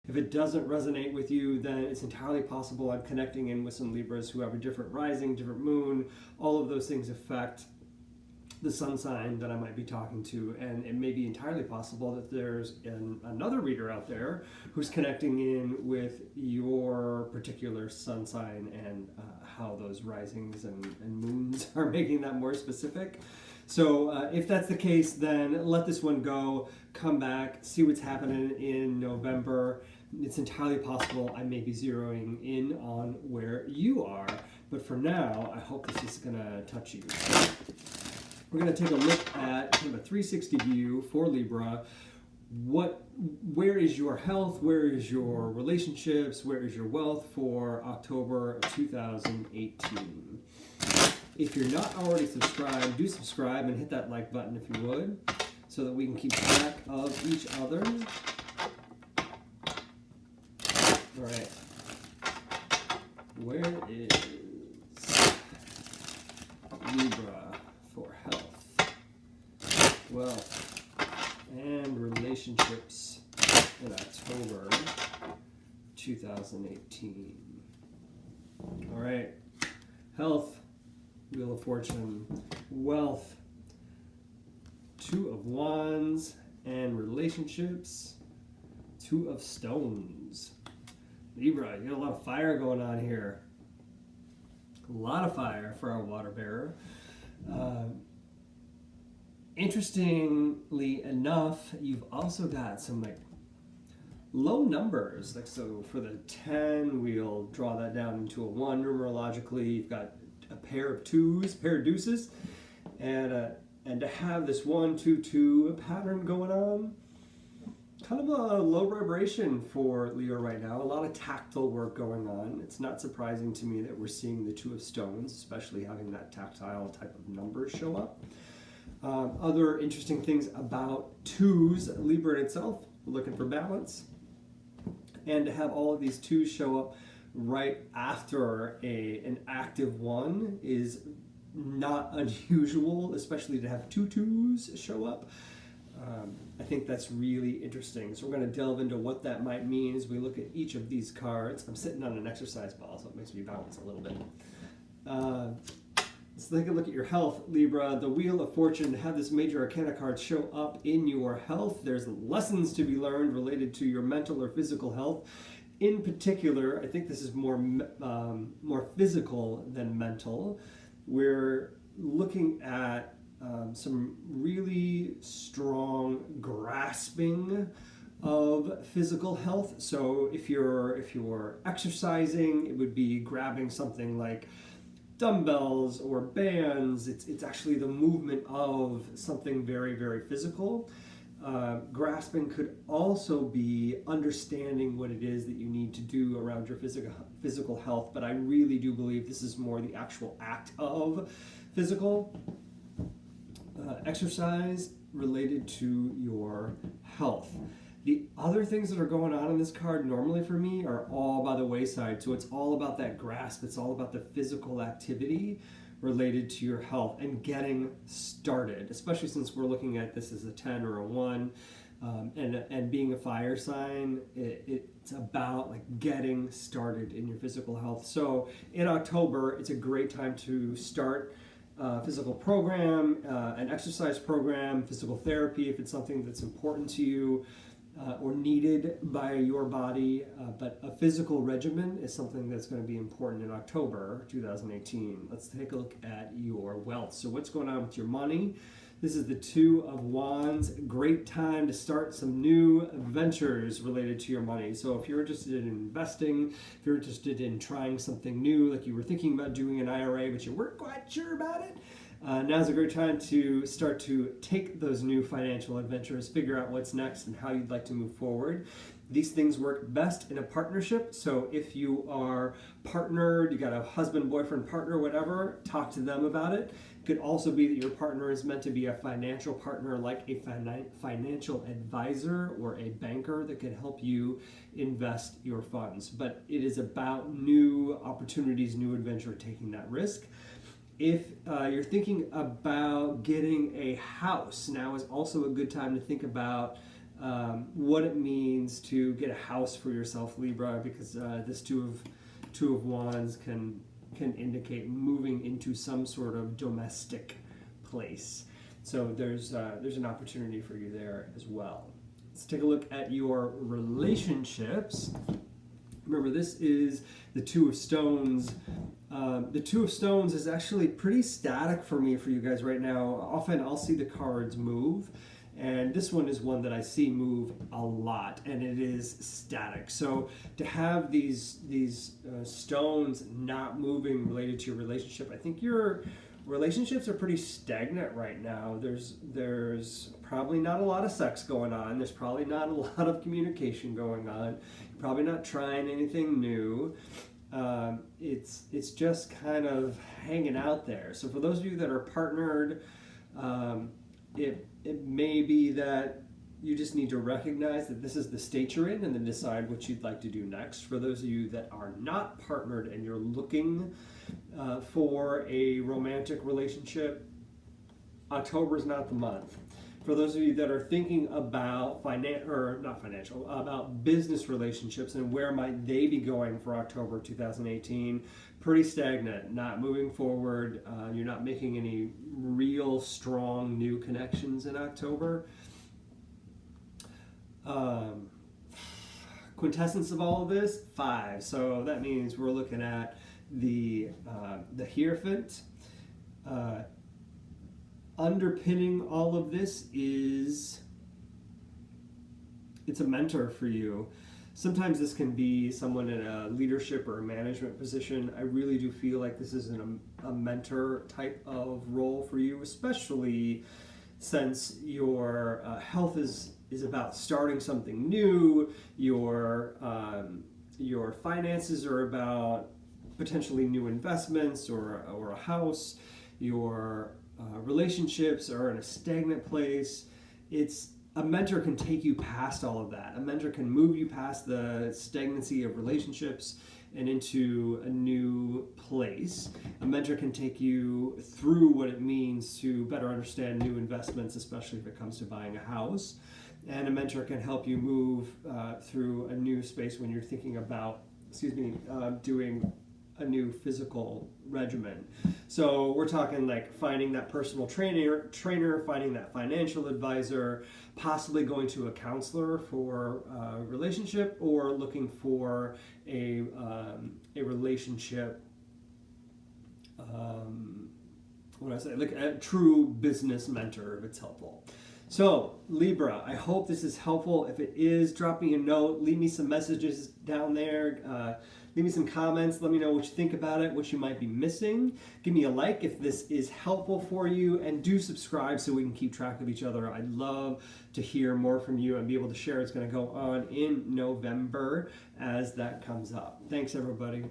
If it doesn't resonate with you, then it's entirely possible I'm connecting in with some Libras who have a different rising, different moon. All of those things affect the sun sign that I might be talking to, and it may be entirely possible that there's another reader out there who's connecting in with your particular sun sign and how those risings and moons are making that more specific. So if that's the case, then let this one go, come back, see what's happening in November. It's entirely possible I may be zeroing in on where you are, but for now, I hope this is going to touch you. We're going to take a look at kind of a 360 view for Libra. Where is your health? Where is your relationships? Where is your wealth for October of 2018? If you're not already subscribed, do subscribe and hit that like button if you would, so that we can keep track of each other. All right. Where is Libra for health, wealth, and relationships in October 2018? All right. Health, Wheel of Fortune. Wealth, Two of Wands. And relationships, Two of Stones. Libra, you got a lot of fire going on here. A lot of fire for our water bearer. Interestingly enough, you've also got some like low numbers. Like, so for the 10, we'll draw that down into a 1 numerologically. You've got a pair of twos, pair of deuces, and to have this 1, 2, 2 pattern going on, kind of a low vibration for Leo right now. A lot of tactile work going on. It's not surprising to me that we're seeing the Two of Stones, especially having that tactile type of numbers show up. Other interesting things about twos, Libra in itself, looking for balance. And to have all of these twos show up right after an active 1 is not unusual, especially to have two twos show up. I think that's really interesting. So we're going to delve into what that might mean as we look at each of these cards. I'm sitting on an exercise ball, so it makes me bounce a little bit. Let's take a look at your health, Libra. The Wheel of Fortune, to have this major arcana card show up in your health. There's lessons to be learned related to your mental or physical health. In particular, I think this is more physical than mental. We're looking at some really strong grasping of physical health. So if you're exercising, it would be grabbing something like dumbbells or bands. It's actually the movement of something very, very physical. Grasping could also be understanding what it is that you need to do around your physical health, but I really do believe this is more the actual act of physical exercise related to your health. The other things that are going on in this card normally for me are all by the wayside. So it's all about that grasp. It's all about the physical activity related to your health and getting started, especially since we're looking at this as a 10 or a 1. And being a fire sign, it's about like getting started in your physical health. So in October, it's a great time to start physical program, an exercise program, physical therapy if it's something that's important to you or needed by your body. But a physical regimen is something that's going to be important in October 2018. Let's take a look at your wealth. So what's going on with your money? This is the Two of Wands. Great time to start some new ventures related to your money. So if you're interested in investing, if you're interested in trying something new, like you were thinking about doing an IRA, but you weren't quite sure about it, now's a great time to start to take those new financial adventures, figure out what's next and how you'd like to move forward. These things work best in a partnership. So if you are partnered, you got a husband, boyfriend, partner, whatever, talk to them about it. It could also be that your partner is meant to be a financial partner, like a financial advisor or a banker that can help you invest your funds. But it is about new opportunities, new adventure, taking that risk. If you're thinking about getting a house, now is also a good time to think about what it means to get a house for yourself, Libra, because this two of Wands can indicate moving into some sort of domestic place. So there's an opportunity for you there as well. Let's take a look at your relationships. Remember, this is the Two of Stones. The Two of Stones is actually pretty static for me, for you guys right now. Often I'll see the cards move, and this one is one that I see move a lot, and it is static. So to have these stones not moving related to your relationship, I think your relationships are pretty stagnant right now. There's probably not a lot of sex going on. There's probably not a lot of communication going on. You're probably not trying anything new. It's just kind of hanging out there. So for those of you that are partnered, it may be that you just need to recognize that this is the state you're in and then decide what you'd like to do next. For those of you that are not partnered and you're looking for a romantic relationship, October is not the month. For those of you that are thinking about about business relationships and where might they be going for October 2018, pretty stagnant, not moving forward. You're not making any real strong new connections in October. Quintessence of all of this, 5. So that means we're looking at the Hierophant. Underpinning all of this is, it's a mentor for you. Sometimes this can be someone in a leadership or a management position. I really do feel like this is a mentor type of role for you, especially since your health is about starting something new. Your finances are about potentially new investments or a house. Your relationships are in a stagnant place. A mentor can take you past all of that. A mentor can move you past the stagnancy of relationships and into a new place. A mentor can take you through what it means to better understand new investments, especially if it comes to buying a house. And a mentor can help you move through a new space when you're thinking about, doing a new physical regimen. So we're talking like finding that personal trainer, finding that financial advisor, possibly going to a counselor for a relationship, or looking for a relationship, like a true business mentor if it's helpful. So Libra, I hope this is helpful. If it is, drop me a note, leave me some messages down there. Leave me some comments. Let me know what you think about it, what you might be missing. Give me a like if this is helpful for you, and do subscribe so we can keep track of each other. I'd love to hear more from you and be able to share what's going to go on in November as that comes up. Thanks, everybody.